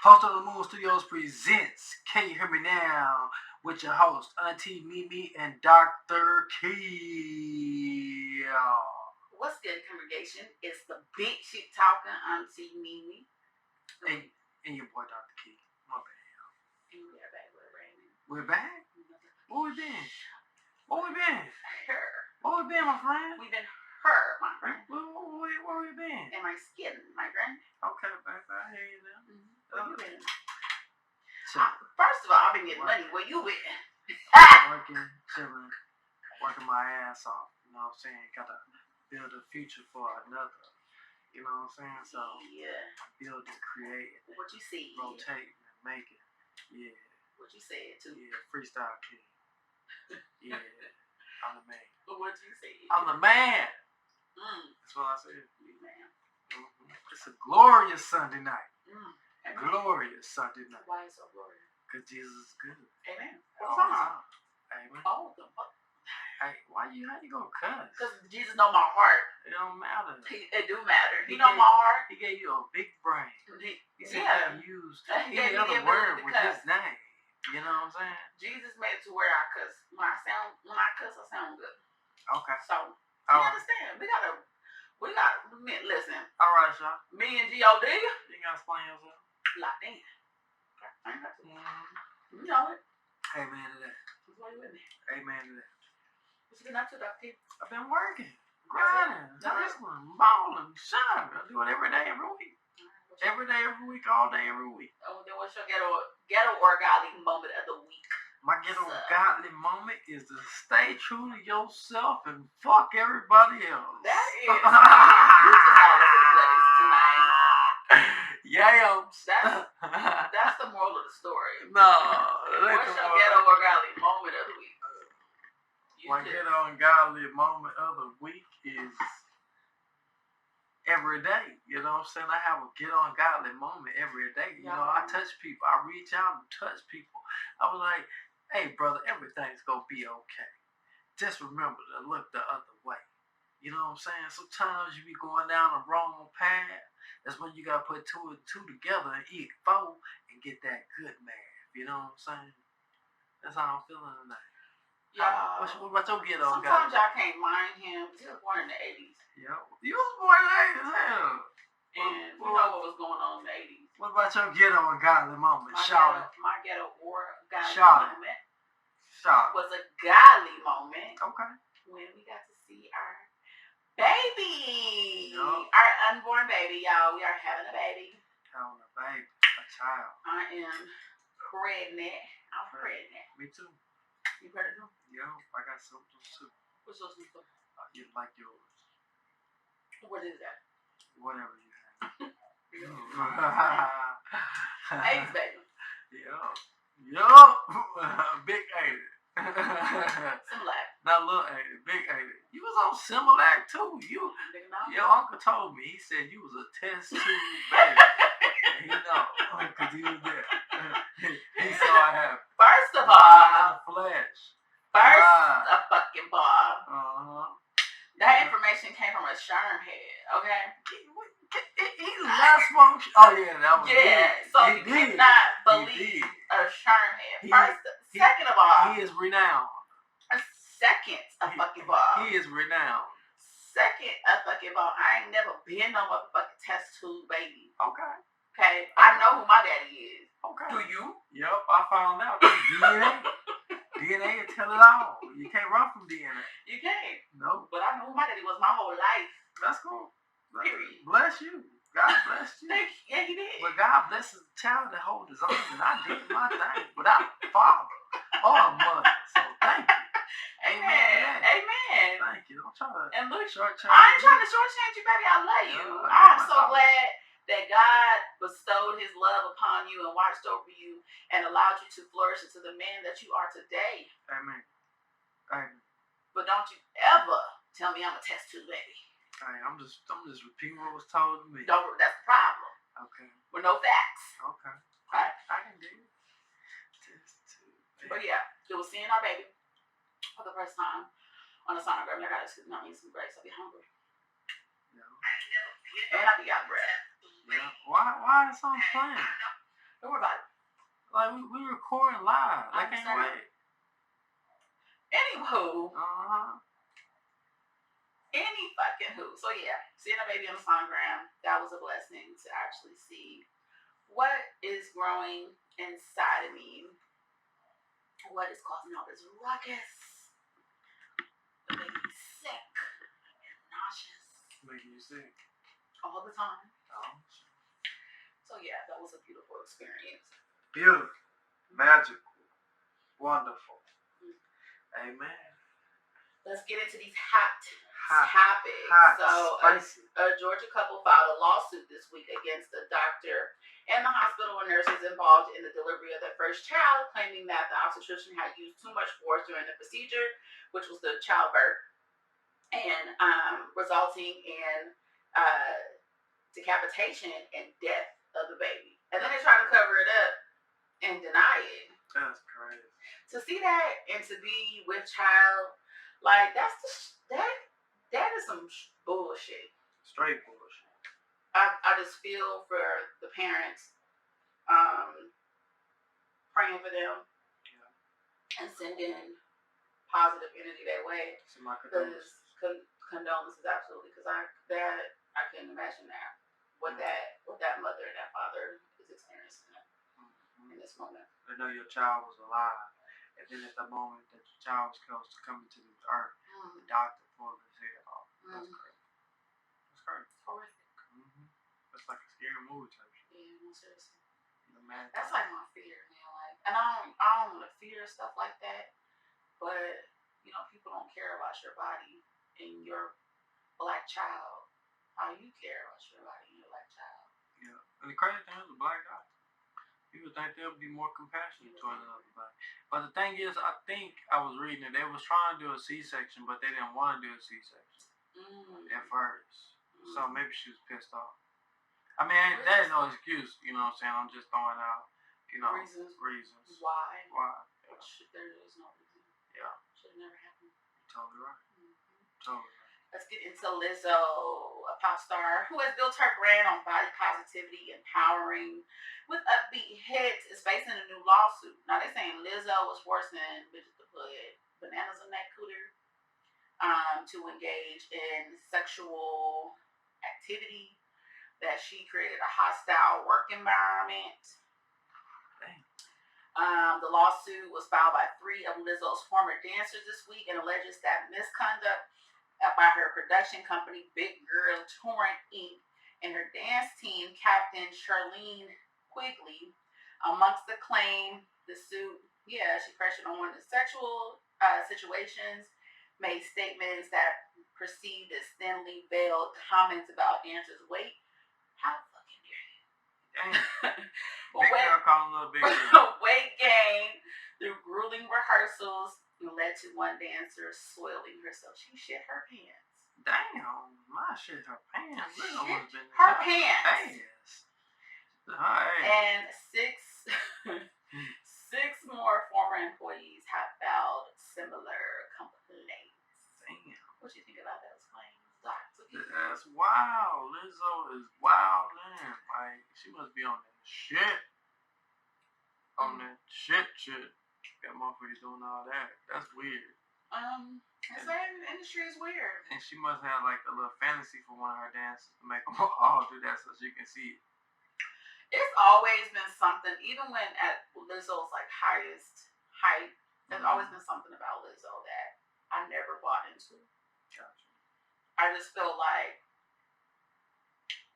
Host of the Moon Studios presents Can You Hear Me Now? With your host, Auntie Mimi and Dr. Key. What's good, congregation? It's the big shit talking Auntie Mimi. And your boy, Dr. Key. My bad. And we're back with Raymond. We're back? Where we been? Where we been? Her. Where we been, my friend? We've been her, my friend. Where we been? And my skin, my friend. Okay, baby, I hear you now. Where you been? So, First of all, I've been getting money. Where you been? working, chilling, working my ass off. You know what I'm saying? Gotta build a future for another. You know what I'm saying? So, yeah. Build and create. What you see? Rotate and make it. Yeah. What you said too? Yeah, freestyle king. Yeah, I'm the man. What you say? I'm the man. That's what I said. Man. It's a glorious Sunday night. Glorious Sunday night. Why is it so glorious? Because Jesus is good. Amen. All the time. Amen. Oh, the fuck. Hey, how you gonna cuss? Because Jesus know my heart. It don't matter. It do matter. He know my heart. He gave you a big brain. He said he used any other word with his name. You know what I'm saying? Jesus made it to where I cuss. When I cuss, I sound good. Okay. So you understand? We gotta listen. All right, y'all. Me and G.O.D. You gotta explain yourself. Locked in. I ain't got to. You know it. Amen to that. That's why you with me. Amen to that. What you been up to, Dr. P? I've been working, grinding, hustling, balling, shining. I do it every day, every week. Every day, every week, all day, every week. Oh, then what's your ghetto or godly moment of the week? My ghetto godly moment is to stay true to yourself and fuck everybody else. That is. You just all over the place tonight. Yams. That's the moral of the story. No. What's your ghetto or godly moment of the week? My ghetto and godly moment of the week is every day. You know what I'm saying? I have a ghetto and godly moment every day. You know, I touch people. I reach out and touch people. I was like, hey, brother, everything's going to be okay. Just remember to look the other way. You know what I'm saying? Sometimes you be going down the wrong path. That's when you got to put two and two together and eat four and get that good math. You know what I'm saying? That's how I'm feeling tonight. Yeah. What about your ghetto? Sometimes y'all can't mind him. He was born in the 80s. Yeah. You was born in the 80s, hell. And we know what was going on in the 80s. What about your ghetto and godly moment? My ghetto or godly moment was a godly moment. Okay. When we got to see our baby. Yep. Our unborn baby, y'all. We are having a baby. Having a baby. A child. I am pregnant. I'm pregnant. Me too. You pregnant too? Yeah, I got symptoms too. What's those symptoms? You like yours. What is that? Whatever you have. AIDS, baby. Yup. Big 80. Similac. Not little 80, big 80. You was on Similac too. Your uncle told me. He said you was a test tube baby. And he know, because he was there. He saw it happen. First of all, flesh. A fucking ball. That information came from a sherm head, okay? He's not smoking. Oh yeah, that was so you cannot believe a sherm head. Second of all, he is renowned. Second, a fucking ball. He is renowned. Second, a fucking ball. I ain't never been no motherfucking test tube baby. Okay. I know who my daddy is. Okay. Do you? Yep, I found out. DNA. DNA will tell it all. You can't run from DNA. You can't. No. But I know who my daddy was my whole life. That's cool. Period. Bless you. God bless you. Yeah, he did. But God blesses the child that holds his own, and I did my thing without a father or a mother. So thank you. Amen. Thank you. Don't try to shortchange. I ain't trying to shortchange you, baby. I love you. I'm so glad that God bestowed his love upon you and watched over you and allowed you to flourish into the man that you are today. Amen. But don't you ever tell me I'm a test tube baby. Hey, I'm just repeating what was told to me. That's the problem. Okay. With no facts. Okay. Right? I can do it. Test tube baby. But yeah, it was seeing our baby for the first time on a sonogram. I gotta eat some grapes. I'll be hungry. Yeah. And I'll be out of breath. Yeah. Why is something playing? Don't worry about it. Like, we recording live. I can't wait. Anywho. Uh-huh. Any fucking who. So yeah, seeing a baby on the sonogram, that was a blessing to actually see what is growing inside of me. What is causing all this ruckus? The baby's sick and nauseous. Making you sick. All the time. Oh. So yeah, that was a beautiful experience. Beautiful. Magical. Wonderful. Amen. Let's get into these hot topics. So a Georgia couple filed a lawsuit this week against the doctor and the hospital and nurses involved in the delivery of their first child, claiming that the obstetrician had used too much force during the procedure, which was the childbirth, and resulting in decapitation and death of the baby. And then they try to cover it up and deny it. That's crazy. To see that and to be with child, like that is some bullshit. Straight bullshit. I just feel for the parents, praying for them, and sending positive energy their way. So my condolences. Condolences, absolutely, because I couldn't imagine that what that mother and that father is experiencing in this moment. They know your child was alive, and then at the moment that your child was close to coming to this earth, the doctor pulled his head off. That's crazy. That's crazy. Horrific. That's like a scary movie type shit. Yeah, no, seriously. That's like my fear, man. Like, and I don't want to fear stuff like that, but you know, people don't care about your body and your black child. How you care about your body and your black child? Yeah, and the crazy thing is, a black guy. People think they'll be more compassionate toward another black. But the thing is, I think I was reading it. They was trying to do a C-section, but they didn't want to do a C-section at first. So maybe she was pissed off. I mean, that ain't no excuse. You know what I'm saying? I'm just throwing out, reasons. Why? Yeah. There is no reason. Yeah. Should have never happened. Totally right. Totally right. Let's get into Lizzo, a pop star who has built her brand on body positivity, empowering with upbeat hits, is facing a new lawsuit. Now they're saying Lizzo was forcing bitches to put bananas in that cooter to engage in sexual activity, that she created a hostile work environment. The lawsuit was filed by 3 of Lizzo's former dancers this week and alleges that misconduct by her production company, Big Girl Touring Inc., and her dance team, Captain Charlene Quigley. Amongst the claim, the suit, she pressured on women in sexual situations, made statements that perceived as thinly veiled comments about dancers' weight. How fucking dare you? Big girl calling little big girl. Weight gain through grueling rehearsals led to one dancer soiling herself. She shit her pants. Damn, my shit her pants. Her pants. And 6 more former employees have filed similar complaints. Damn. What do you think about those claims, Doc? That's wild. Lizzo is wild, man. Like, she must be on that shit. On that shit. That motherfucker's doing all that. That's weird. The industry is weird. And she must have like a little fantasy for one of her dancers to make them all do that so she can see it. It's always been something, even when at Lizzo's like highest height, there's always been something about Lizzo that I never bought into. Gotcha. I just feel like,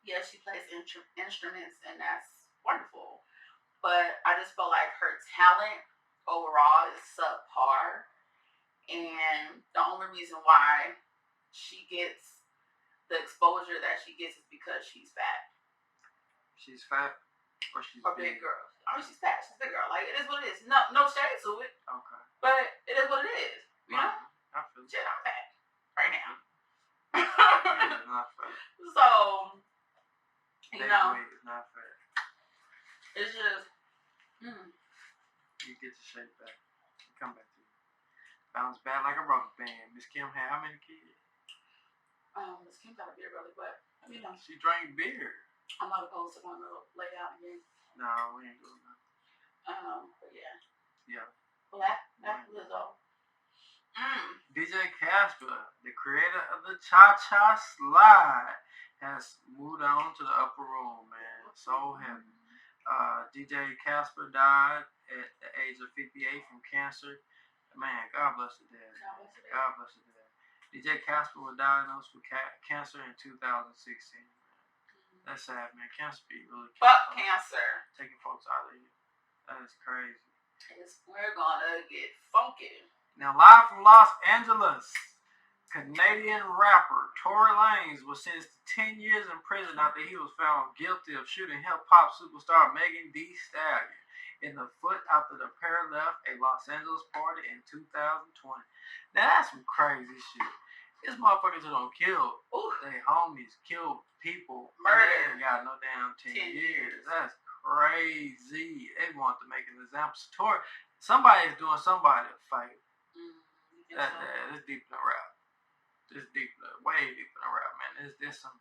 she plays instruments and that's wonderful, but I just feel like her talent overall is subpar, and the only reason why she gets the exposure that she gets is because she's fat. She's fat, or she's big girl. I mean, she's fat. She's a big girl. Like, it is what it is. No shade to it. Okay. But it is what it is. You know? I feel shit, I'm fat right now. Yeah, not fat. So, you know, weight is not fair. It's just, You get your shape back. You come back to you. Bounce back like a rubber band. Miss Kim had how many kids? Miss Kim got a beer belly, but she drank beer. I'm not opposed to going to lay down again. No, we ain't doing that. But yeah. Yeah. Black Lizzo. DJ Casper, the creator of the Cha Cha Slide, has moved on to the upper room, man. So heavy. DJ Casper died at the age of 58 from cancer. Man, God bless the dead. God bless the dead. DJ Casper was diagnosed with cancer in 2016. That's sad, man. Cancer be really fuck cancer. Taking folks out of you. That is crazy. We're gonna get funky. Now, live from Los Angeles, Canadian rapper Tory Lanez was sentenced to 10 years in prison after he was found guilty of shooting hip-hop superstar Megan Thee Stallion in the foot after the pair left a Los Angeles party in 2020. Now, that's some crazy shit. This motherfuckers who don't kill their homies, kill people, murder, and they ain't got no damn 10 years. That's crazy. They want to make an example. Tory, somebody's doing somebody a favor. It's deep in the rap. It's deep, way deep in the rap, man. There's some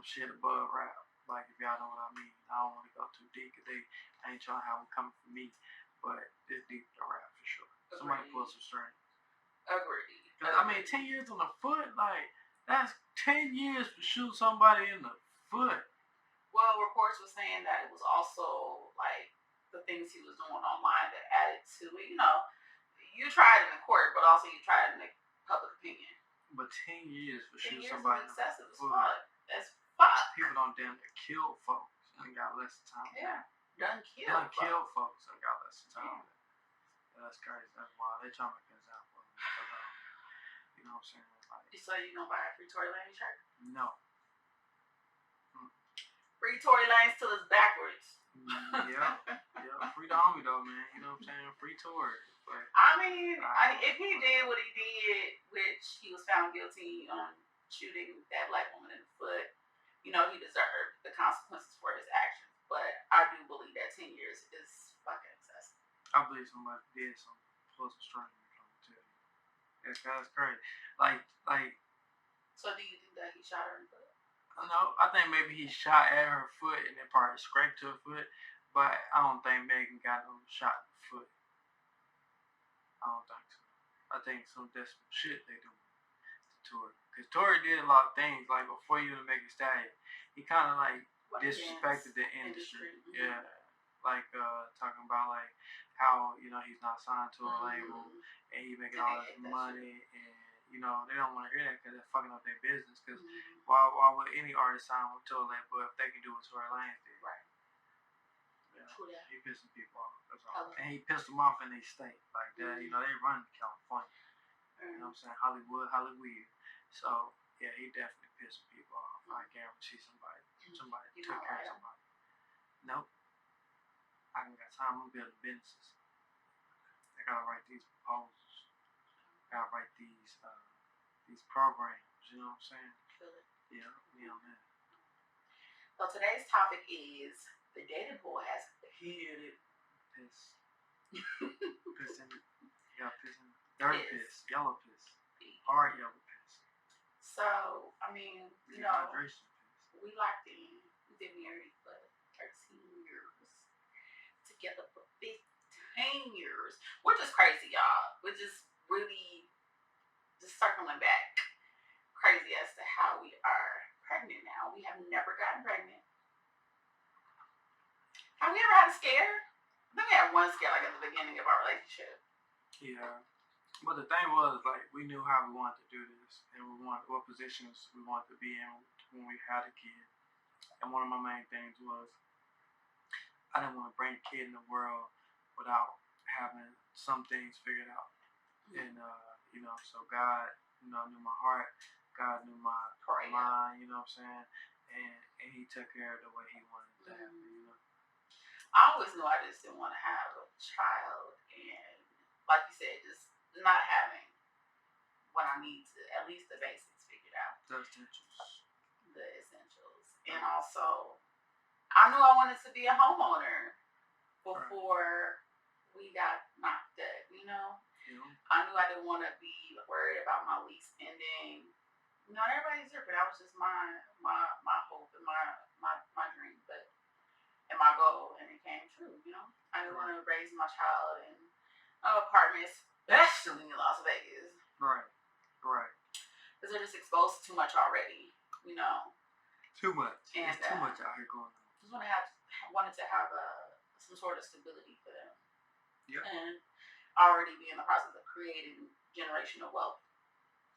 shit above rap. Like, if y'all know what I mean. I don't want to go too deep because I ain't trying to have them coming for me. But it's deep in the rap for sure. Agreed. Somebody pull some strings. Agreed. I mean, 10 years on the foot, like, that's 10 years to shoot somebody in the foot. Well, reports were saying that it was also, like, the things he was doing online that added to it. You know, you tried it in court, but also you tried it in the public opinion. But 10 years for shooting is somebody excessive as fuck. That's fuck. People don't damn near kill folks and got less time. Yeah. Done kill folks and got less time. Yeah. That's crazy. That's wild. They trying to make an example of it. You know what I'm saying? Like, so you gonna buy a free Tory Lanez shirt? No. Free Tory Lanez till it's backwards. Yeah. Free the homie though, man. You know what I'm saying? Free Tory. But I mean, if he did what he did, which he was found guilty on shooting that black woman in the foot, you know, he deserved the consequences for his actions. But I do believe that 10 years is fucking excessive. I believe somebody did some plus a string. That's crazy. Like. So do you think that he shot her in the foot? No, I think maybe he shot at her foot and it probably scraped her foot, but I don't think Megan got no shot in the foot. I don't think so. I think that's some shit they do to Tory. Because Tory did a lot of things, like before you to make a Stallion, he kind of like disrespected the industry. Mm-hmm. Yeah. Like talking about like how, you know, he's not signed to a label and he making all this money and, you know, they don't want to hear that because they're fucking up their business. Because why would any artist sign to a label if they can do what Tory Lanez did? Right. Yeah. He pissing people off. That's all. And he pissed them off in their state like that. You know, they run California. You know what I'm saying? Hollywood. So yeah, he definitely pissed people off. I guarantee somebody took care of somebody. Nope. I ain't got time. I'm building businesses. I gotta write these proposals. Gotta write these programs. You know what I'm saying? Feel it. Yeah, man. So today's topic is the dating pool has hit it. Piss. Piss in it. Yeah, piss in it. Dirty piss. Yellow piss. Hard yellow piss. So, I mean, you know, we locked in. We've been married for 13 years. Together for 15 years. Which is crazy, y'all. Which is really just circling back. Crazy as to how we are pregnant now. We have never gotten pregnant. Have we ever had a scare? I think we had one scare like at the beginning of our relationship. Yeah. But the thing was, like, we knew how we wanted to do this and what positions we wanted to be in when we had a kid. And one of my main things was I didn't want to bring a kid in the world without having some things figured out. And, you know, so God, you know, knew my heart. God knew my mind, you know what I'm saying? And he took care of the way he wanted to have it, you know. I always knew I just didn't want to have a child. And like you said, just not having what I need to, at least the basics figured out. The essentials. And also, I knew I wanted to be a homeowner before we got knocked dead, you know? Yeah. I knew I didn't want to be worried about my lease ending. You know, everybody's different. That was just my hope and my dream. true. I don't want to raise my child in an apartment, especially in Las Vegas. Right. Because they're just exposed to too much already. Too much. And, it's too much out here going on. Just wanted to have some sort of stability for them. Yep. And already be in the process of creating generational wealth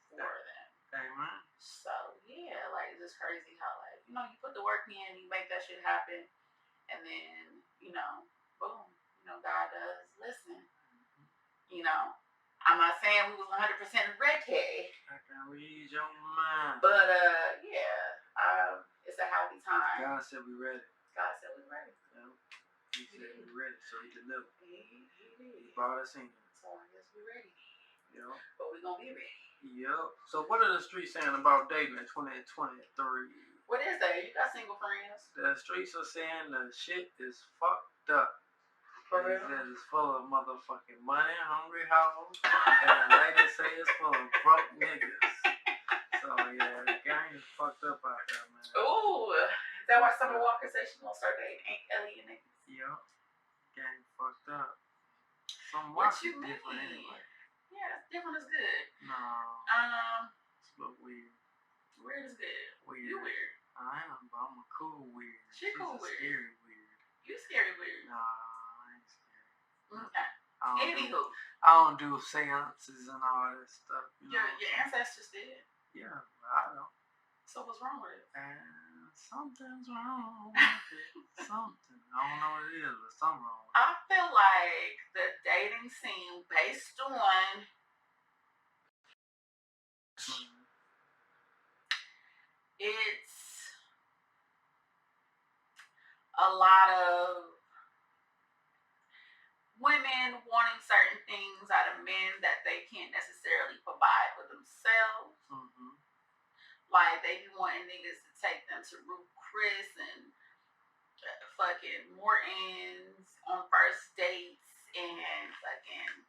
for them. Amen. So yeah, it's just crazy how you put the work in, you make that shit happen, and then boom, God does listen. I'm not saying we was 100% ready. I can read your mind. But it's a happy time. God said we ready. Yeah. He said we ready, so he delivered. He did. He brought us in. So I guess we're ready. Yep. But we're gonna be ready. Yep. So what are the streets saying about dating in 2023? What is that? You got single friends? The streets are saying the shit is fucked up. For real? It's full of motherfucking money, hungry hoes, and the ladies say it's full of broke niggas. So yeah, the game is fucked up out there, man. Ooh, is that why Summer Walker said she gonna start dating Aunt Ellie and niggas? Yep. Game fucked up. What you mean? Different anyway. Yeah, different is good. No. It's a little weird. Weird is good. Weird. You weird. I am, but I'm a cool weird. She's cool weird. Scary weird. You scary weird. Nah, I ain't scary. Okay. Anywho. I don't do seances and all that stuff. Your ancestors did. Yeah, I don't. So what's wrong with it? Something's wrong with it. Something. I don't know what it is, but something wrong with it. I feel like the dating scene based on it's a lot of women wanting certain things out of men that they can't necessarily provide for themselves. Mm-hmm. Like, they be wanting niggas to take them to Ruth Chris and fucking Morton's on first dates and fucking,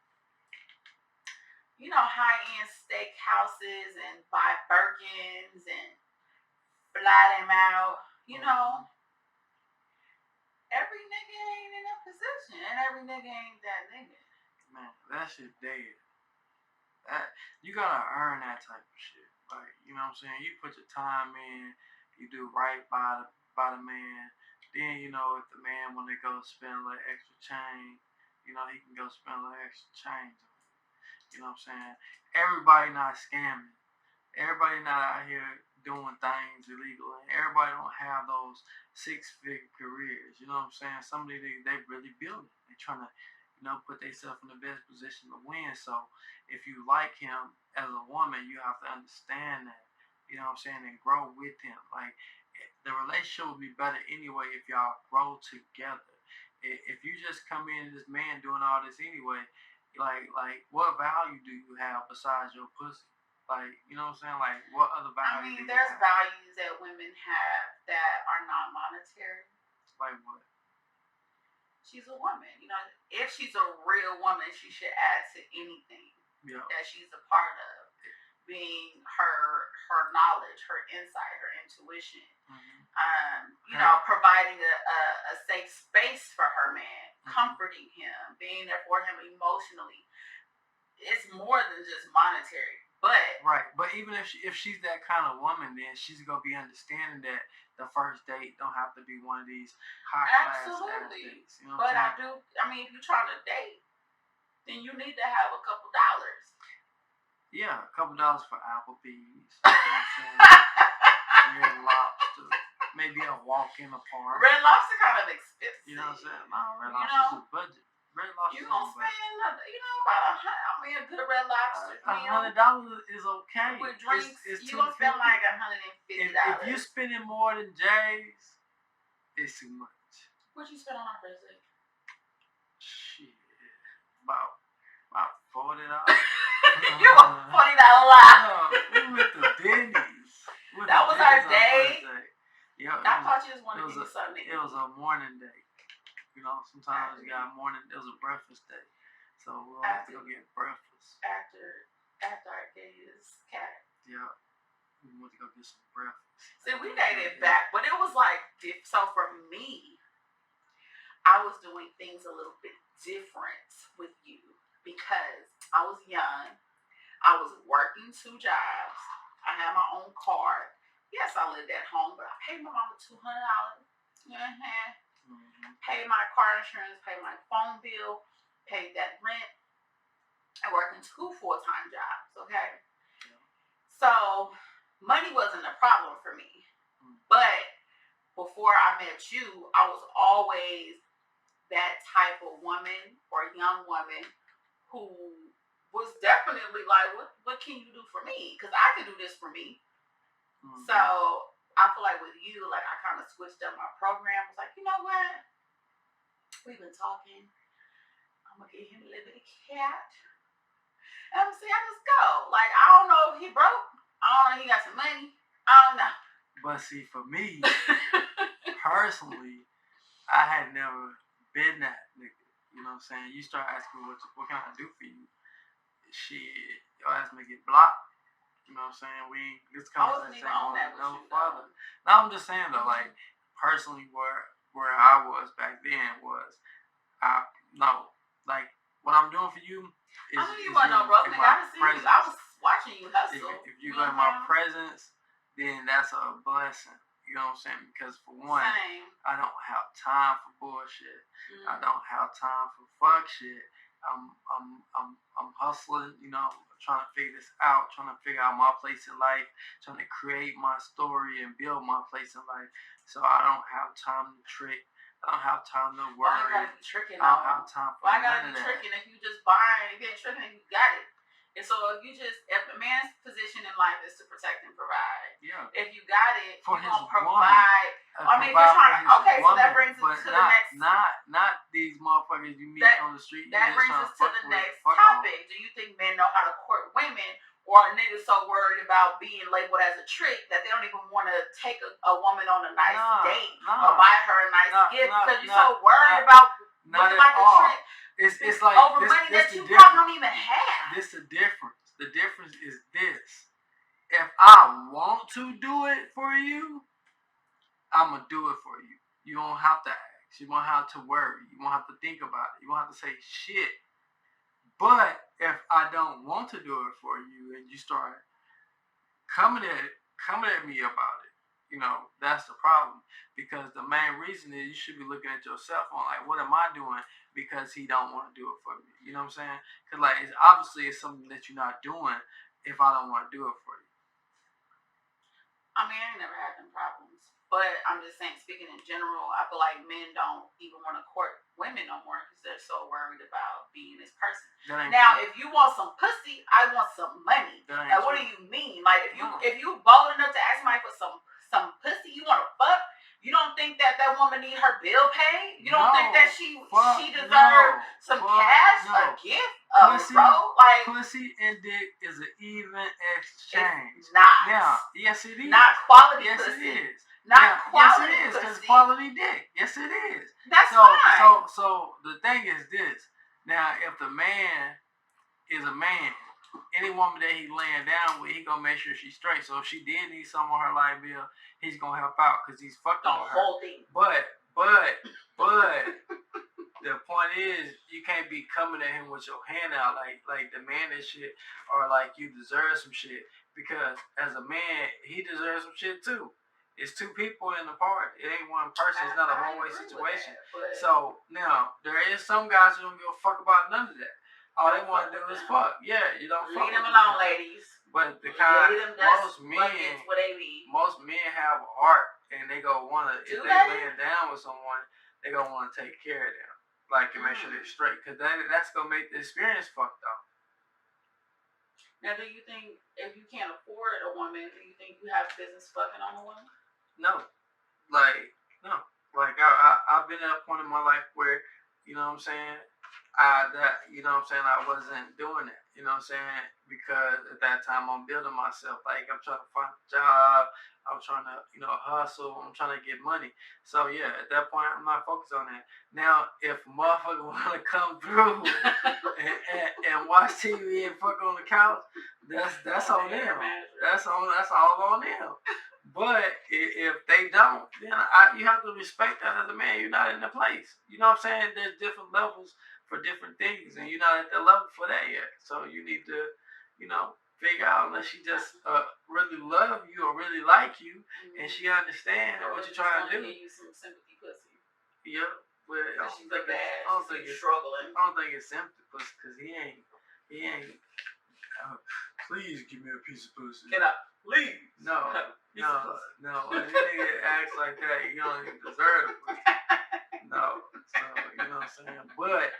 high-end steakhouses and buy Birkins and fly them out. Every nigga ain't in a position and every nigga ain't that nigga. Man, that shit dead. You gotta earn that type of shit. Like, you know what I'm saying? You put your time in, you do right by the man. Then, if the man, when they go spend a little extra change, he can go spend a little extra change on it. You know what I'm saying? Everybody not scamming. Everybody not out here doing things illegal. And everybody don't have those 6-figure careers. You know what I'm saying? Some of these, they really build it. They trying to, put themselves in the best position to win. So if you like him as a woman, you have to understand that, and grow with him. Like, the relationship will be better anyway if y'all grow together. If you just come in this man doing all this anyway, like what value do you have besides your pussy? Like, you know what I'm saying? Like, what other value? There's values that women have that are non-monetary. Like what? She's a woman. If she's a real woman, she should add to anything that she's a part of. Being her knowledge, her insight, her intuition. Mm-hmm. Providing a safe space for her man, mm-hmm. comforting him, being there for him emotionally. It's more than just monetary. But right, but even if she's that kind of woman, then she's gonna be understanding that the first date don't have to be one of these high class dates. But if you're trying to date, then you need to have a couple dollars. Yeah, a couple dollars for Applebee's. You know what I'm saying? Red Lobster, maybe a walk in the park. Red Lobster kind of expensive. You know what I'm saying? No, Red Lobster's a budget. Red Lobster. You gonna spend, about a good Red Lobster meal. $100 is okay. With drinks, it's you gonna spend like $150. If you spending more than Jay's, it's too much. What you spend on our first date? Shit, about $40. You a $40 lie. No, we went to Denny's. That was our date. Yeah, I thought you just wanted to do something. It was a morning date. Sometimes you got a morning. It was a breakfast day, so we'll have to go get breakfast. After I gave his cat. Yeah, we went to go get some breakfast. See, we dated back, but it was like, so for me, I was doing things a little bit different with you because I was young. I was working 2 jobs. I had my own car. Yes, I lived at home, but I paid my mama $200. Paid my car insurance, paid my phone bill, paid that rent. I worked in 2 full-time jobs, okay? So money wasn't a problem for me. But before I met you, I was always that type of woman or young woman who was definitely like, what can you do for me? Because I can do this for me. So I feel like with you, like I kind of switched up my program. I was like, you know what? We've been talking. I'm going to get him a little bit of cat. And I'm saying, I just go. Like, I don't know if he broke. I don't know if he got some money. I don't know. But see, for me, personally, I had never been that nigga. You know what I'm saying? You start asking me what can I do for you? Shit, your ass may get blocked. You know what I'm saying? This conversation ain't going no further. No, I'm just saying though, like personally, where I was back then was, like what I'm doing for you. I know you want no broke nigga. I see you. I was watching you hustle. If you got my presence, then that's a blessing. You know what I'm saying? Because for one, I don't have time for bullshit. I don't have time for fuck shit. I'm hustling, you know, trying to figure this out, trying to figure out my place in life, trying to create my story and build my place in life. So I don't have time to trick. I don't have time to worry. Why you gotta be tricking? I don't have time for none of that. Why gotta be tricking if you just buying, if you ain't tricking, you got it. And so if a man's position in life is to protect and provide, if you got it, you're gonna provide. I mean, if you're trying to, okay, so that brings us to the next. Not these motherfuckers you meet on the street. That brings us to the next topic. Do you think men know how to court women, or are niggas so worried about being labeled as a trick that they don't even want to take a woman on a nice date or buy her a nice gift because you're so worried about looking like a trick? It's like over money that you probably don't even have. This the difference. The difference is this. If I want to do it for you, I'm going to do it for you. You don't have to ask. You won't have to worry. You won't have to think about it. You won't have to say shit. But if I don't want to do it for you and you start coming at me about it, you know, that's the problem. Because the main reason is you should be looking at your cell phone like, what am I doing? Because he don't want to do it for me. You know what I'm saying? Because like, it's obviously something that you're not doing if I don't want to do it for you. I mean, I ain't never had them problems. But I'm just saying, speaking in general, I feel like men don't even want to court women no more because they're so worried about being this person. Now, if you want some pussy, I want some money. Like, what do you mean? Like, if you bold enough to ask somebody for some pussy, you want to fuck? You don't think that woman need her bill paid? You don't think that she deserves some cash, a gift, pussy and dick is an even exchange. It's not. Now, yes it is. Not quality yes, pussy. Yes it is. Not quality yes it is, pussy. because quality dick. Yes it is. That's fine. So the thing is this. Now, if the man is a man, any woman that he laying down with, he gonna make sure she's straight. So if she did need some on her light bill, he's gonna help out because he's fucking with her. But the point is, you can't be coming at him with your hand out like demanding shit or like you deserve some shit, because as a man, he deserves some shit too. It's 2 people in the party. It ain't one person. It's not a one-way situation. So now there is some guys who don't give a fuck about none of that. All they want to do is fuck. Yeah, you don't fuck. Leave them alone, ladies. But the kind most men have heart, and they go wanna if they laying down with someone, they gonna want to take care of them, like to make sure they're straight, because that's gonna make the experience fucked up. Now, do you think if you can't afford a woman, do you think you have business fucking on a woman? No. Like I've been at a point in my life where, you know what I'm saying, I wasn't doing it, you know what I'm saying, because at that time I'm building myself, like I'm trying to find a job, I'm trying to, you know, hustle, I'm trying to get money. So yeah, at that point I'm not focused on that. Now, if motherfucker wanna come through and watch TV and fuck on the couch, that's on them. That's all on them. But if they don't, then you have to respect that as a man. You're not in the place. You know what I'm saying? There's different levels for different things, and you're not at the level for that yet. So you need to, figure out unless she just really love you or really like you, and she understand what you're trying to do. Give you some sympathy pussy. Yeah, but I don't think it's struggling. I don't think it's sympathy pussy because he ain't. Please give me a piece of pussy. Can I please? No. When a nigga acts like that, you don't even deserve it. No. So, you know what I'm saying? But,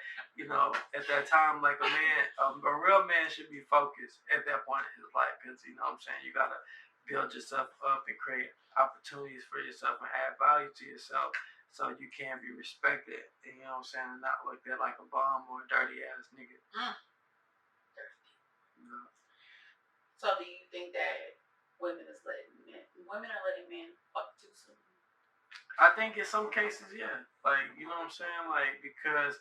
at that time, like a man, a real man should be focused at that point in his life because, you know what I'm saying, you got to build yourself up and create opportunities for yourself and add value to yourself so you can be respected, and, you know what I'm saying, and not looked at like a bum or a dirty ass nigga. So do you think that women are letting men fuck too soon? I think in some cases, yeah. Like, you know what I'm saying? Like, because,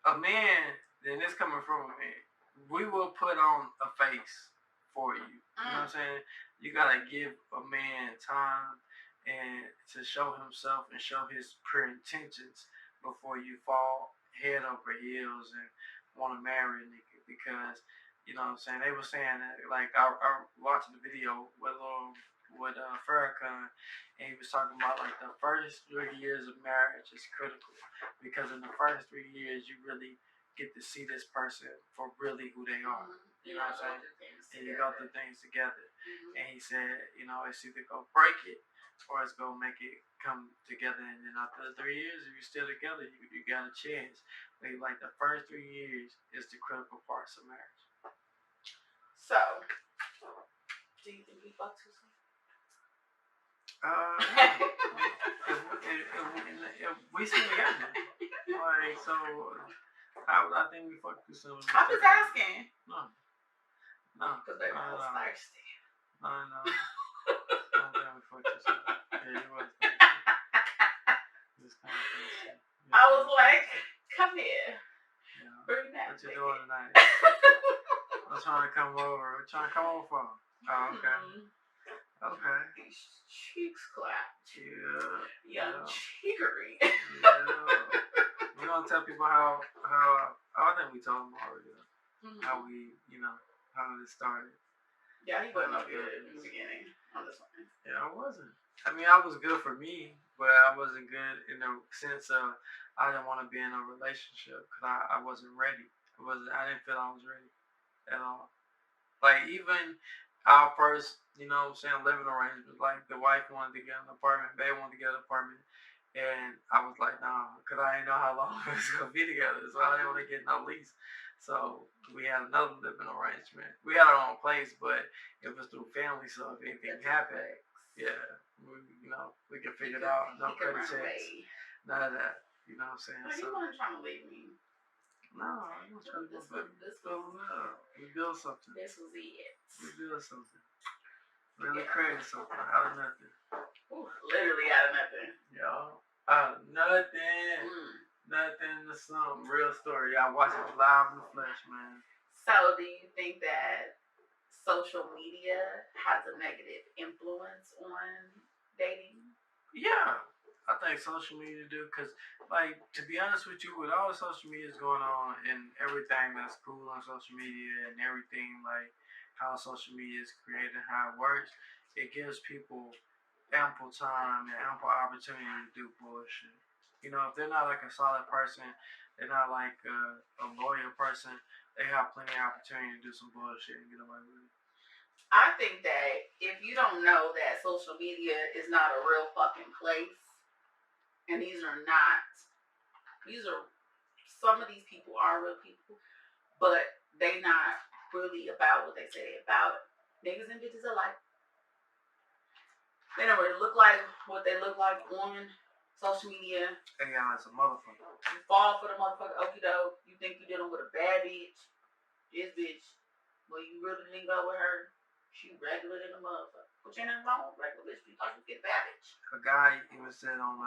a man, and it's coming from a man, we will put on a face for you. You know what I'm saying? You gotta give a man time and to show himself and show his pure intentions before you fall head over heels and want to marry a nigga because you know what I'm saying? They were saying that, like, I watched the video with Farrakhan, and he was talking about, like, the first 3 years of marriage is critical because in the first 3 years, you really get to see this person for really who they are. You know what I'm saying? And you go through things together. And he said, it's either go break it or it's go make it come together. And then after the 3 years, if you're still together, you got a chance. But like the first 3 years is the critical parts of marriage. So, do you think we fuck too soon? If we still together, like, so how would I think we fuck too soon? I'm just asking. No. Because baby, I was thirsty. No. I don't think we fuck too soon. Yeah, you was thirsty. This kind of thirsty. I was like, come here. Yeah. Bring that. What you doing tonight? I'm trying to come over. What you trying to come over for? Oh, okay. Okay. These cheeks clapped. Yeah. Young cheekery. Yeah. We're gonna tell people how I think we told them already how we how it started. Yeah, he wasn't no good in the beginning on this one. Yeah, I wasn't. I mean, I was good for me, but I wasn't good in the sense of I didn't want to be in a relationship because I wasn't ready. I didn't feel I was ready at all. Like, even our first, living arrangement, like the wife wanted to get an apartment, babe wanted to get an apartment, and I was like, nah, because I didn't know how long we was going to be together, so I didn't want to get no lease. So we had another living arrangement. We had our own place, but it was through family, so if anything happened, we could figure it out. No credit checks, none of that. You know what I'm saying? So you weren't trying to leave me. No, I was trying to go back. We built something. This was it. We built something. Really created something out of nothing. Ooh, literally out of nothing. Yo, out of nothing. Nothing to something. Real story. I watched it live in the flesh, man. So, do you think that social media has a negative influence on dating? Yeah. I think social media do, because, like, to be honest with you, with all the social media is going on and everything that's cool on social media and everything, like, how social media is created and how it works, it gives people ample time and ample opportunity to do bullshit. If they're not, like, a solid person, they're not, like, a loyal person, they have plenty of opportunity to do some bullshit and get away with it. I think that if you don't know that social media is not a real fucking place, and some of these people are real people, but they not really about what they say they about. Niggas and bitches alike. They don't really look like what they look like on social media. AI is a motherfucker. You fall for the motherfucker okie doke. You think you're dealing with a bad bitch. This bitch, well, you really link up with her. She regular than a motherfucker. But you ain't nothing wrong with regular bitch because you get a bad bitch. A guy even said on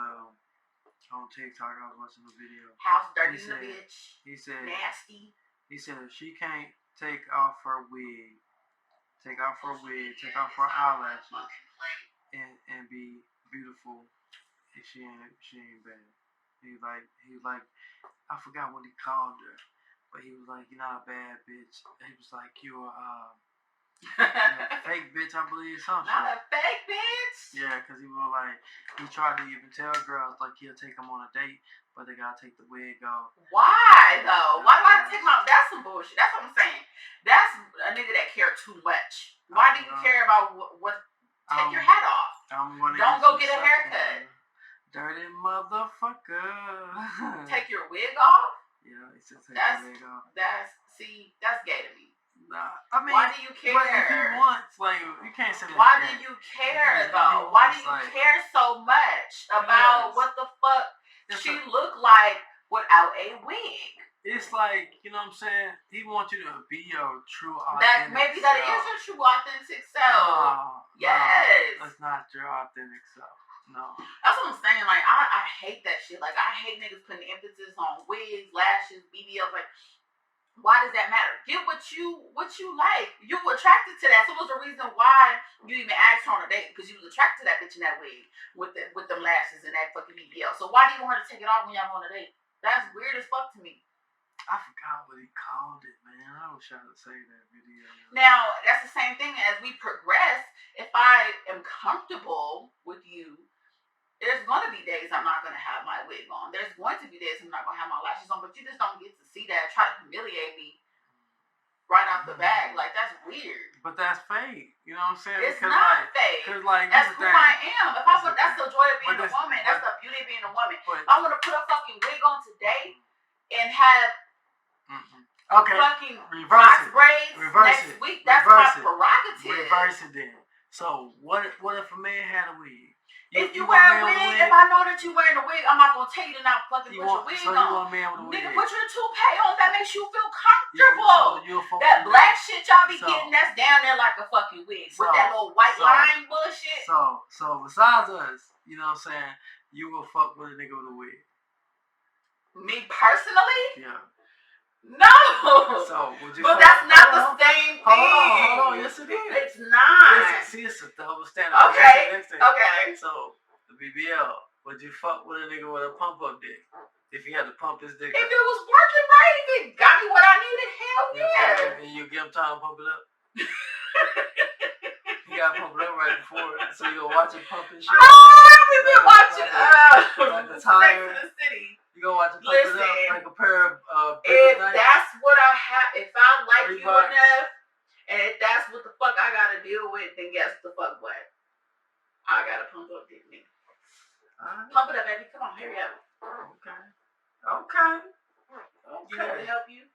TikTok, I was watching a video. House dirty in the bitch. He said nasty. He said if she can't take off her wig take off her wig, take off her eyelashes, and be beautiful if she ain't bad. He was like, I forgot what he called her, but he was like, you're not a bad bitch. He was like, you're a fake bitch, I believe, something. Not a fake bitch. Yeah, because he was like, he tried to even tell girls like he'll take them on a date, but they gotta take the wig off. Why though? Why do I take my? That's some bullshit. That's what I'm saying. That's a nigga that care too much. Why do you care about what? Take your hat off. Don't go get a haircut. Dirty motherfucker. Take your wig off? Yeah, he said take your wig off. That's gay to me. Nah, I mean, why do you care? But if he wants, like, you can't say that. Why do you care though? Why do you care so much about what the fuck she look like without a wig? It's like, you know what I'm saying? He wants you to be your true authentic maybe self. That is your true authentic self. Yes. No, that's not your authentic self. No. That's what I'm saying. Like, I hate that shit. Like, I hate niggas putting emphasis on wigs, lashes, BBLs. Like, why does that matter? Get what you like. You were attracted to that. So what's the reason why you even asked her on a date? Because you was attracted to that bitch in that wig with them lashes and that fucking BBL. So why do you want her to take it off when y'all on a date? That's weird as fuck to me. I forgot what he called it, man. I was trying to say that video. Now, that's the same thing as we progress. If I am comfortable with you, there's going to be days I'm not going to have my wig on. There's going to be days I'm not going to have my lashes on, but you just don't get to see that. Try to humiliate me right off the bat. Like, that's weird. But that's fake. You know what I'm saying? It's not fake. Cause like, that's who I am. That's the joy of being a woman. That's the beauty of being a woman. If I want to put a fucking wig on today and have fucking box braids next week, that's my prerogative. Reverse it then. So, what if a man had a wig? If you wear a wig, if I know that you're wearing a wig, I'm not gonna tell you to not fucking put your wig on. You want a man with a wig? Nigga, put your toupee on. That makes you feel comfortable. That black shit y'all be getting, that's down there like a fucking wig with that little white line bullshit. So besides us, you know what I'm saying? You will fuck with a nigga with a wig. Me personally? Yeah. No. So would you? But that's not the same thing. Hold on. Yes, it is. It's not. It's a double standard. Okay. So the BBL, would you fuck with a nigga with a pump up dick? If he had to pump his dick. If it was working right, if it got me what I needed, hell yeah. And you give him time to pump it up. You gotta pump it up right before, so you gonna watch it pump and shit. We've been watching like the tire. Sex in the City. You gonna watch it pump it up like a pair of if that's what I have, if I like you enough, and if that's what the fuck I gotta deal with, then guess the fuck what? I gotta pump up this nigga. Pump it up, baby. Come on, hurry up. Okay. You know to help you?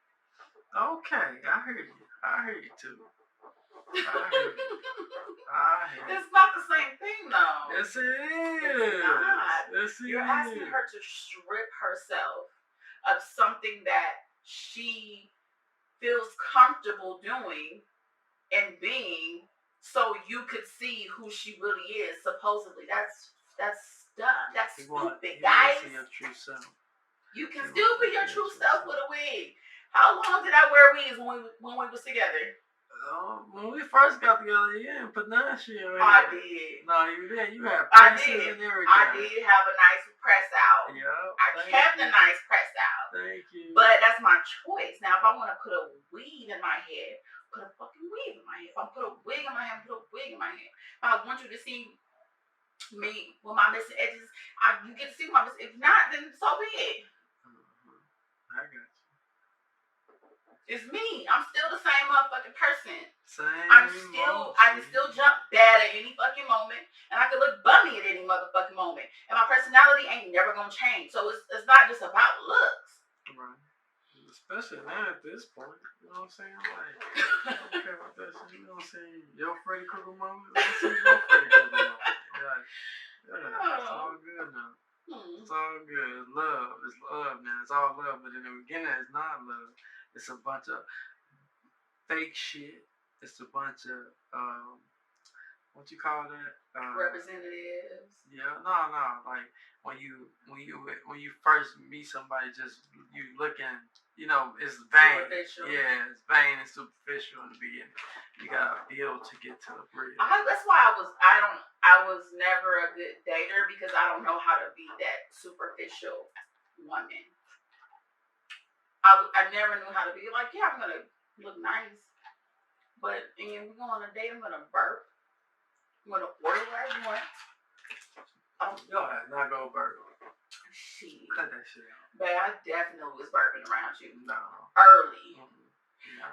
Okay, I heard you too. It's not the same thing, though. Yes, it is. It's not. Yes, it You're asking her to strip herself of something that she feels comfortable doing and being, so you could see who she really is. Supposedly, that's dumb. That's stupid, guys. See your true self. You can still be your true self with a wig. How long did I wear wigs when we was together? When we first got together, you didn't put none of shit on. I did. No, you did. You had presses and everything. I did have a nice press out. Yeah. I kept a nice press out. Thank you. But that's my choice. Now, if I want to put a weave in my head, put a fucking weave in my head. If I put a wig in my head, put a wig in my head. If I want you to see me with my missing edges, you get to see my missing. If not, then so be it. I got you. It's me. I'm still the same motherfucking person. I can still jump bad at any fucking moment, and I can look bummy at any motherfucking moment. And my personality ain't never gonna change. So it's not just about looks. Right. Especially now at this point. You know what I'm saying? Like, I don't care about that shit. You know what I'm saying? Your Freddy Krueger moment. Let's see your Freddy Krueger moment. It's all good now. It's all good. It's love. It's love now. It's all love. But in the beginning, it's not love. It's a bunch of fake shit. It's a bunch of what you call that? Representatives. Yeah, no. Like when you first meet somebody, just you looking, it's vain. Superficial. Yeah, it's vain and superficial in the beginning. You gotta build to get to the real. That's why I was never a good dater because I don't know how to be that superficial woman. I never knew how to be like, yeah, I'm gonna look nice, but and we go on a date, I'm gonna burp. I'm gonna order what I want. Yo, not go burp. Shit. Cut that shit out. But I definitely was burping around you. No. Early. No.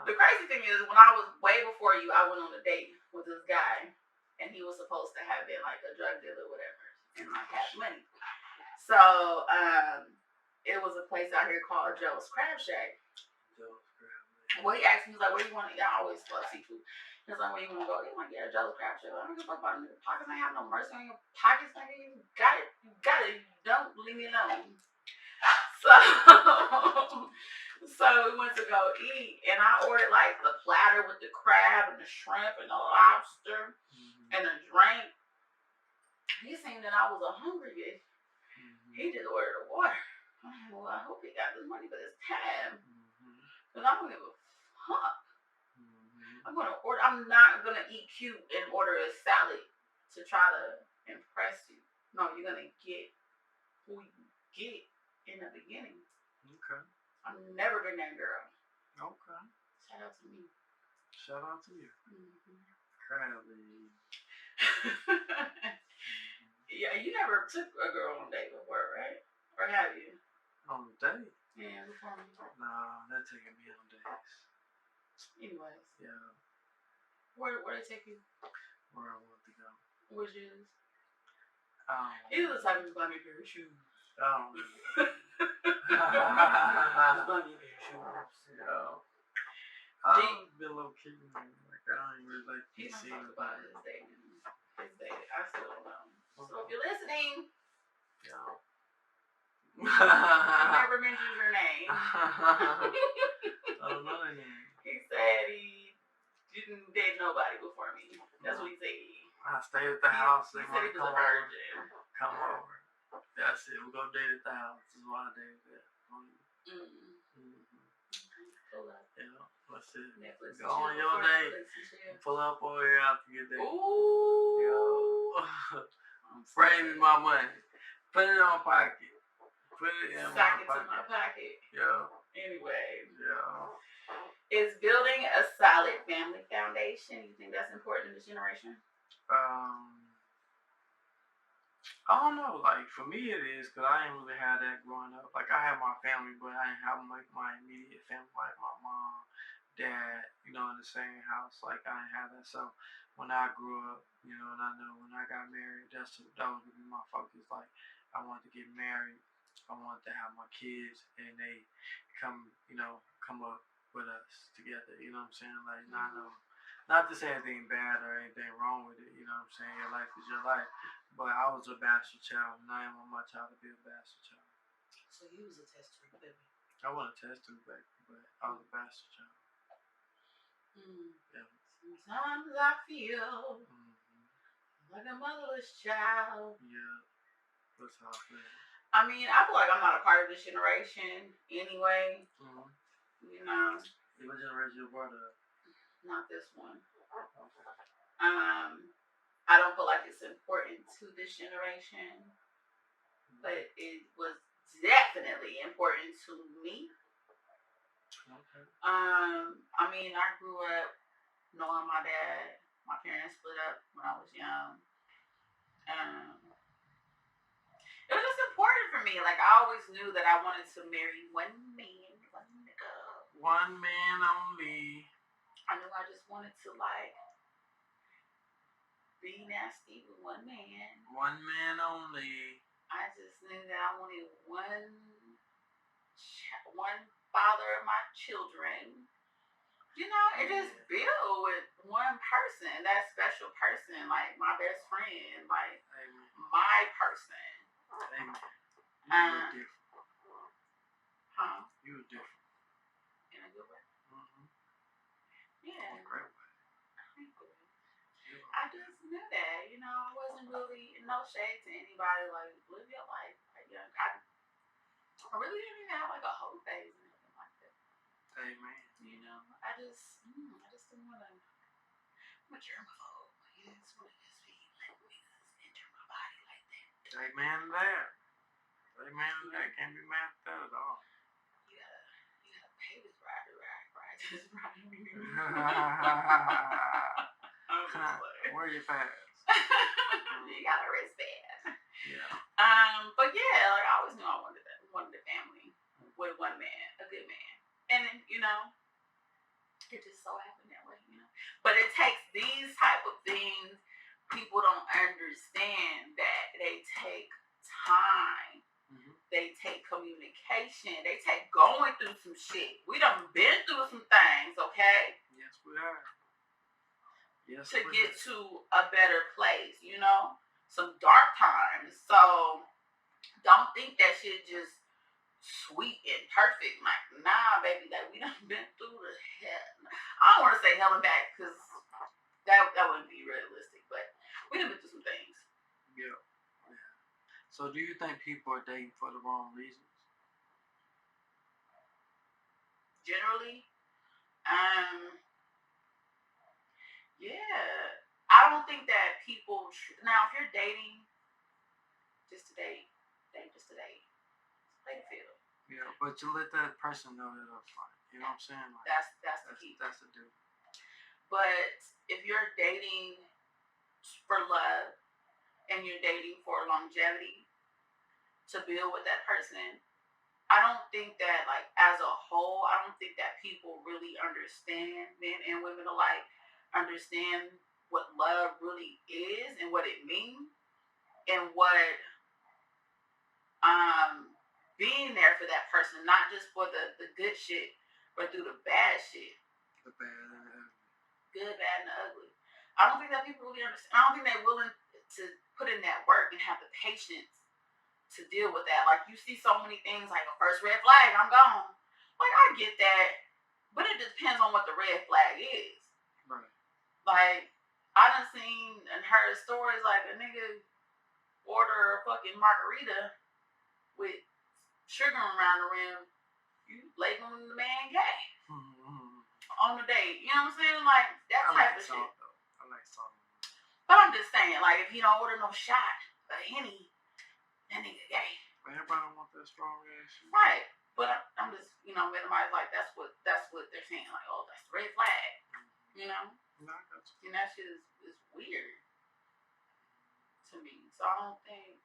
The crazy thing is, when I was way before you, I went on a date with this guy, and he was supposed to have been like a drug dealer or whatever, and like have money. So, it was a place out here called Joe's Crab Shack. Well, he asked me, he's like, where do you want to eat? I always love seafood. He's like, where you want to go? He's like, yeah, Joe's Crab Shack. I don't give a fuck about your pockets. I ain't have no mercy on your pockets, nigga. You got it. You got it. Don't leave me alone. So we went to go eat, and I ordered like the platter with the crab and the shrimp and the lobster and a drink. He seen that I was a hungry bitch. He just ordered the water. Well, I hope he got this money for this time. Because I don't give a fuck. I'm not gonna eat cute and order a salad to try to impress you. No, you're gonna get who you get in the beginning. Okay. I'm never been that girl. Okay. Shout out to me. Shout out to you. Crabby. Yeah, you never took a girl on a date before, right? Or have you? On a date? Yeah, before me. Nah, they're taking me on dates. Anyways. Yeah. Where they take you? Where I want to go. Which is? He's the type of buy me a pair of shoes. Buy me a shoes. Yeah. I've been low key, man. Like I don't really like he's seeing about his date. I still don't know. So if you're listening, yeah. I never mentioned your name. I don't know their name. He said he didn't date nobody before me. That's what he said. I stayed at the house. He They said want he to was a virgin. come over. That's it. We'll go date at the house. This is why I dated there. Yeah, that's it. Netflix go on your date. Pull up over here after your date. Ooh. Bring me my money. Put it in my pocket. Put it in Sock my it pocket. to my pocket. Yeah. Anyway. Yeah. Is building a solid family foundation, you think that's important in this generation? I don't know. Like for me, it is because I didn't really have that growing up. Like I had my family, but I didn't have like my immediate family, like my mom, dad, in the same house. Like I didn't have that. So when I grew up, and I know when I got married, that was gonna be my focus. Like I wanted to get married. I wanted to have my kids, and they come up with us together. You know what I'm saying? Like not to say anything bad or anything wrong with it. You know what I'm saying? Your life is your life. But I was a bastard child, and I didn't want my child to be a bastard child. So you was a test tube baby. I wasn't a test tube baby, but I was a bastard child. Yeah. Sometimes I feel like a motherless child. Yeah, that's how I feel. I mean, I feel like I'm not a part of this generation anyway. What generation you part of? Not this one. Okay. I don't feel like it's important to this generation, but it was definitely important to me. Okay. I mean, I grew up knowing my dad. My parents split up when I was young. It was just important for me. Like I always knew that I wanted to marry one man, one nigga. One man only. I knew I just wanted to be nasty with one man. One man only. I just knew that I wanted one father of my children. It just built with one person, that special person, like my best friend, like my person. Amen. You were different. Huh? You were different. In a good way? Mm-hmm. Yeah. In a great way. I just knew that. I wasn't really no shade to anybody. Like, live your life. Like, I really didn't even have like a whole phase and anything like that. Amen. I just didn't want to. I'm a germaphobe. I just want to just be letting niggas enter my body like that. Amen to that. Amen to that. Can't be mad at that at all. You gotta pay this ride this ride. Where you pass? You got a wristband. Yeah. But yeah, like I always knew I wanted a family with one man, a good man, and it just so happened that way, But it takes these type of things. People don't understand that they take time. Mm-hmm. They take communication. They take going through some shit. We done been through some things, okay? Yes, we are. Yes, to get to a better place, some dark times. So don't think that shit just sweet and perfect. Like, nah, baby, like we done been through the hell. I don't want to say hell and back because that wouldn't be realistic, but we done been through some things. Yeah. So do you think people are dating for the wrong reasons? Generally, yeah. I don't think that people now if you're dating just to date just to date. Play the field. Yeah, but you let that person know that up front. You know what I'm saying? Like, that's the key. That's the dude. But if you're dating for love and you're dating for longevity to build with that person, I don't think that like as a whole, I don't think that people really understand, men and women alike, understand what love really is and what it means and what being there for that person, not just for the good shit, but through the bad shit. The bad and the ugly. Good, bad, and the ugly. I don't think that people really understand. I don't think they're willing to put in that work and have the patience to deal with that. Like, you see so many things like a first red flag, I'm gone. Like, I get that, but it depends on what the red flag is. Right. Like, I done seen and heard stories like a nigga order a fucking margarita with sugar around the rim, you labeling the man gay on the date. You know what I'm saying? Like that type of shit. Though. I like salt. But I'm just saying, like, if he don't order no shot or any, that nigga gay. But everybody don't want that strong ass shit. Right. But I'm just, minimize like that's what they're saying. Like, oh, that's the red flag. No, I got you. And that shit is weird to me. So I don't think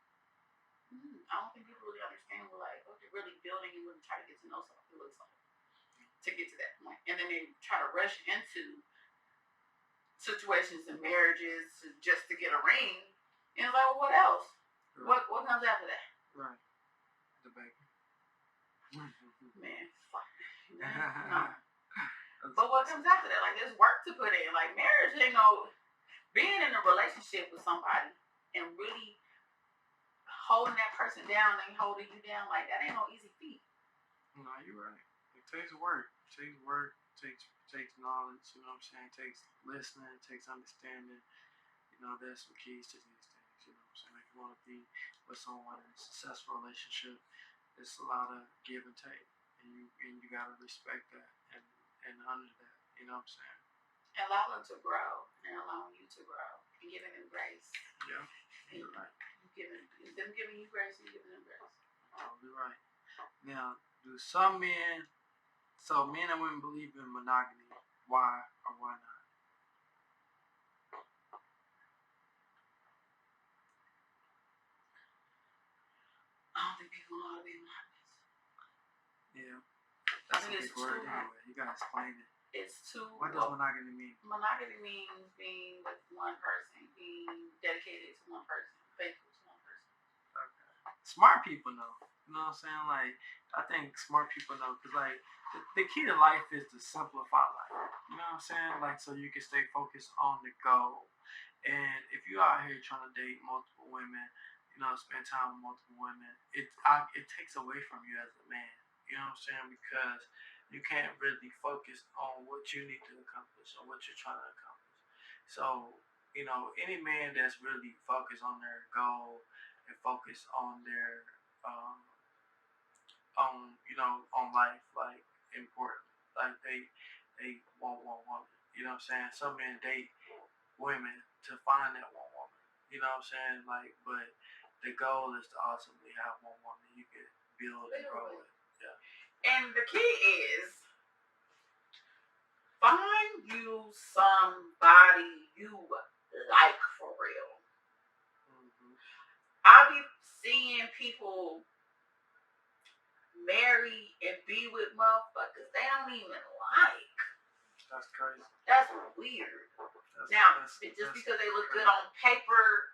people really understand what like what they're really building and really try to get to know something it looks like to get to that point. And then they try to rush into situations and marriages just to get a ring. And it's like, well, what else? Right. What comes after that? Right. The baby. Man, fuck. No. But what comes after that? Like, there's work to put in. Like, marriage ain't no being in a relationship with somebody and really holding that person down and holding you down, like that ain't no easy feat. No, you're right. It takes work. It takes knowledge, you know what I'm saying? It takes listening, it takes understanding. There's some keys to these things, you know what I'm saying? If you want to be with someone in a successful relationship, it's a lot of give and take. And you gotta respect that and honor that, you know what I'm saying? Allow them to grow and allowing you to grow and giving them grace. Yeah. You're right. Giving you grace and giving them grace. Totally right. Now, do some men and women believe in monogamy? Why or why not? I don't think people know how to be monogamous. Yeah. That's a big word anyway. You gotta explain it. It's too. What does monogamy mean? Monogamy means being with one person, being dedicated to one person, faithful to one person. Okay. Smart people know. You know what I'm saying? Like, I think smart people know because, like, the key to life is to simplify life. You know what I'm saying? Like, so you can stay focused on the goal. And if you're out here trying to date multiple women, spend time with multiple women, it takes away from you as a man. You know what I'm saying? Because you can't really focus on what you need to accomplish or what you're trying to accomplish. So any man that's really focused on their goal and focused on their um on life, like important, like they want one woman. You know what I'm saying? Some men date women to find that one woman. You know what I'm saying? Like, but the goal is to ultimately have one woman you can build and grow with. Yeah. And the key is find you somebody you like for real. Mm-hmm. I be seeing people marry and be with motherfuckers they don't even like. That's crazy. That's weird. Just because they look good on paper,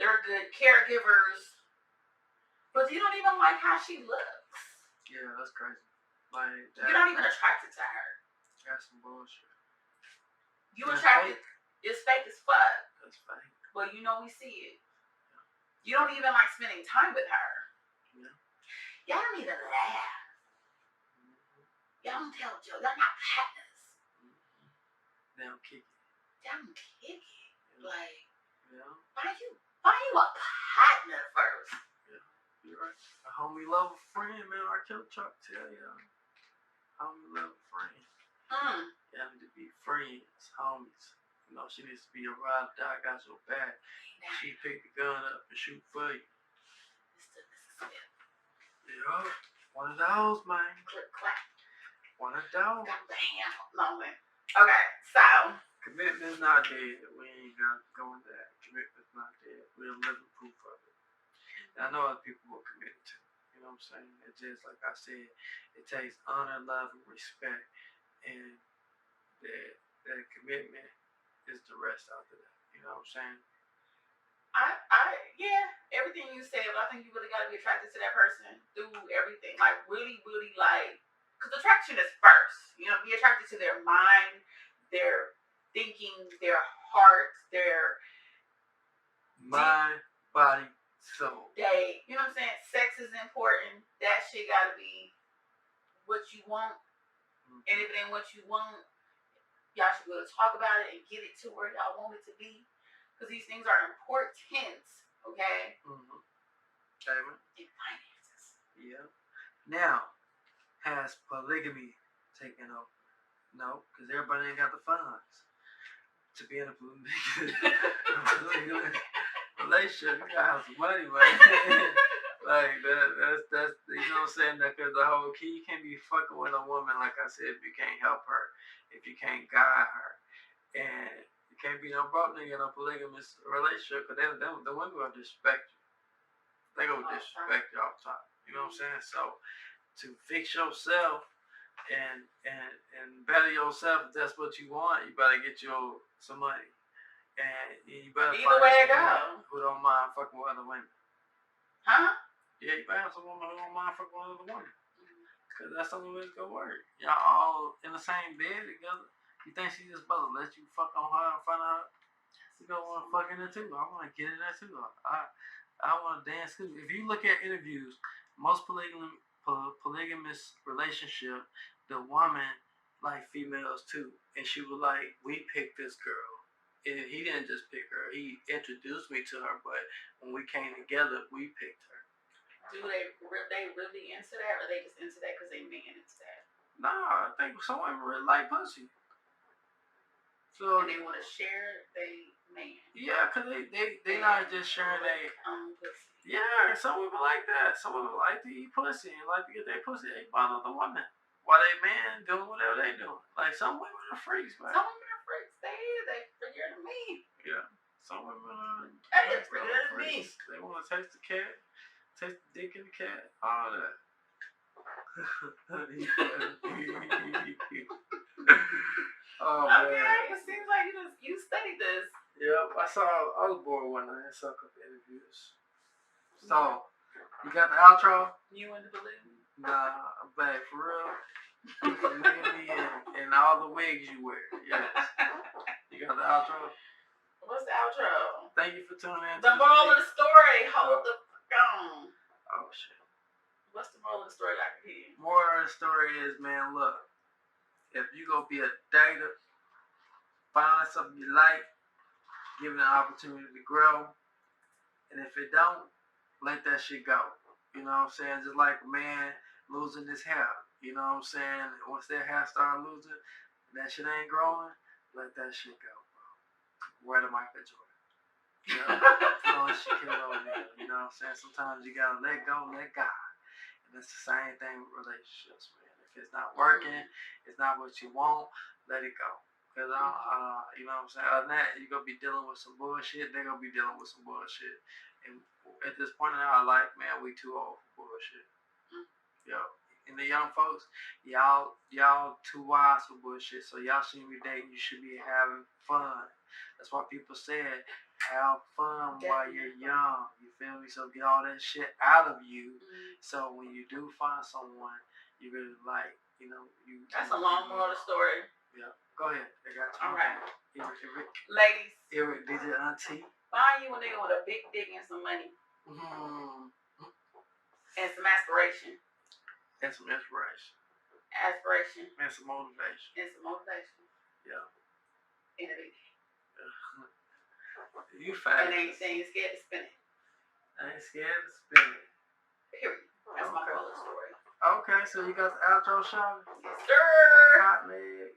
they're good caregivers, but you don't even like how she looks. Yeah, that's crazy. Like you're not even attracted to her. That's some bullshit. You attracted? It's fake as fuck. That's fake. Well, we see it. You don't even like spending time with her. Yeah. Y'all don't even laugh. Mm-hmm. Y'all don't tell jokes. Y'all not partners. Mm-hmm. They don't kick it. Y'all don't kick it. Yeah. Like, why you a partner first? Yeah, you're right. A homie love a friend, man. Our killer truck tell y'all. Homie love a friend. Y'all need to be friends, homies. She needs to be a ride or die, got your back. She pick the gun up and shoot for you. Mr. Smith. Yeah, one of those, man. Click, clack. One of those. Got the handle. No, man. Okay, so. Commitment's not dead. We ain't got to go into that. Commitment's not dead. We're living proof of it. And I know other people will commit to. You know what I'm saying? It's just like I said, it takes honor, love, and respect. And that commitment is the rest after that. You know what I'm saying? Yeah, everything you said, but I think you really got to be attracted to that person through everything. Like, really, really, like, because attraction is first. Be attracted to their mind, their thinking, their heart, their mind, body, soul. You know what I'm saying? Sex is important. That shit got to be what you want. Mm-hmm. And if it ain't what you want, y'all should be able to talk about it and get it to where y'all want it to be. Because these things are important, okay? Mm-hmm. Payment. And finances. Yeah. Now, has polygamy taken over? No, because everybody ain't got the funds to be in a polygamous relationship. You gotta have some money, man. Like that's you know what I'm saying? Because the whole key, you can't be fucking with a woman, like I said, if you can't help her, if you can't guide her, and you can't be no broke nigga in a polygamous relationship, because the women gonna disrespect you. They gonna disrespect you all the time. You know what I'm saying? So to fix yourself and better yourself, if that's what you want, you better get you some money, and you better either way it go. Who don't mind fucking with other women. Huh? Yeah, you better have some woman who don't mind fucking with other women. Because that's the only way it's gonna work. Y'all all in the same bed together. You think she's just supposed to let you fuck on her in front of her? You gonna want to fuck in there too. I want to get in there too. I want to dance too. If you look at interviews, most polygamous relationship, the woman like females too. And she was like, we picked this girl. And he didn't just pick her. He introduced me to her, but when we came together, we picked her. Do they really into that, or they just into that because they man into that? Nah, I think some women really like pussy. So and they want to share they man. Yeah, because they not just sharing their pussy. Yeah, some women like that. Some women like to eat pussy and like to get their pussy ate by another woman while they man doing whatever they doing. Like some women are freaks, man. Some women are freaks. They freakier than me. Yeah. Some women are freakier than me. They want to taste the cat, taste the dick in the cat, all that. Oh, okay, man. it seems like you studied this. Yep, I was bored one night. I saw a couple interviews. So, you got the outro? You in the balloon? Nah, I'm back for real. Me and all the wigs you wear. Yes. You got the outro? What's the outro? Thank you for tuning in. The moral of the story. Hold the phone. Oh shit. What's the moral of the story I can hear? Moral of the story is, man, look. If you gonna be a dater, find something you like, give it an opportunity to grow. And if it don't, let that shit go. You know what I'm saying? Just like a man losing his hair. You know what I'm saying? Once that hair start losing, that shit ain't growing, let that shit go, bro. Wear the Michael Jordan. You know? Put on Shaquille O'Neal. You know what I'm saying? Sometimes you gotta let go, let God. And it's the same thing with relationships, man. If it's not working, it's not what you want, let it go. Because, you know what I'm saying? Other than that, you're going to be dealing with some bullshit. They're going to be dealing with some bullshit. And at this point in our life, man, we too old for bullshit. Yo. And the young folks, y'all too wise for bullshit. So y'all shouldn't be dating. You should be having fun. That's why people said, have fun while you're young. You feel me? So get all that shit out of you. So when you do find someone, you really like, you know, you. That's a long moral of the story. Yeah. Go ahead. I got you. All right. Ladies. Eric, DJ Auntie. Find you a nigga with a big dick and some money. And some aspiration. And some inspiration. Aspiration. And some motivation. And some motivation. Yeah. And a big dick. You fat. And ain't scared to spin it. I ain't scared to spin it. Period. That's my moral of the story. Okay, so you got the outro shot? Yes, sir. Hot leg.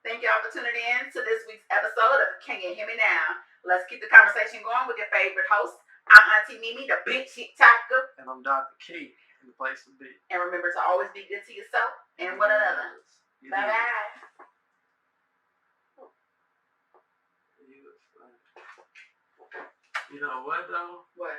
Thank y'all for tuning in to this week's episode of Can You Hear Me Now? Let's keep the conversation going with your favorite host. I'm Auntie Mimi, the big TikToker. And I'm Dr. Key, in the place to be. And remember to always be good to yourself and one another. Bye-bye. You know what, though? What?